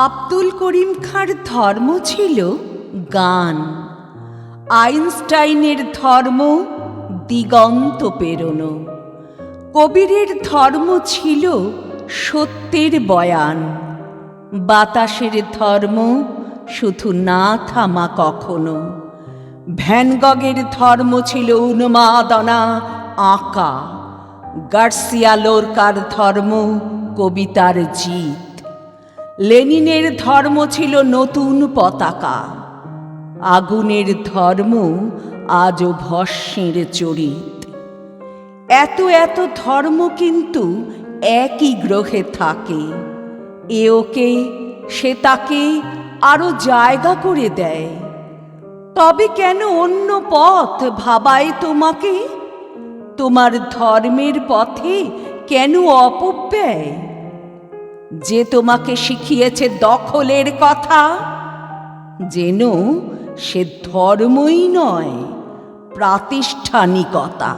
আব্দুল করিম খাঁর ধর্ম ছিল গান, আইনস্টাইনের ধর্ম দিগন্ত পেরোনো, কবিরের ধর্ম ছিল সত্যের বয়ান, বাতাসের ধর্ম শুধু না থামা কখনো, ভ্যান গগের ধর্ম ছিল উন্মাদনা আঁকা, গার্সিয়া লোরকার ধর্ম কবিতার জিত, লেনিনের ধর্ম ছিল নতুন পতাকা, আগুনের ধর্ম আজও ভস্মের চরিত। এত এত ধর্ম কিন্তু একই গ্রহে থাকে, এ ওকে সে তাকে আরো জায়গা করে দেয়। তবে কেন অন্য পথ ভাবায় তোমাকে? তোমার ধর্মের পথে কেন অপব্যয়? যে তোমাকে শিখিয়েছে দখলের কথা, যেন সে ধর্মই নয়, প্রাতিষ্ঠানিকতা।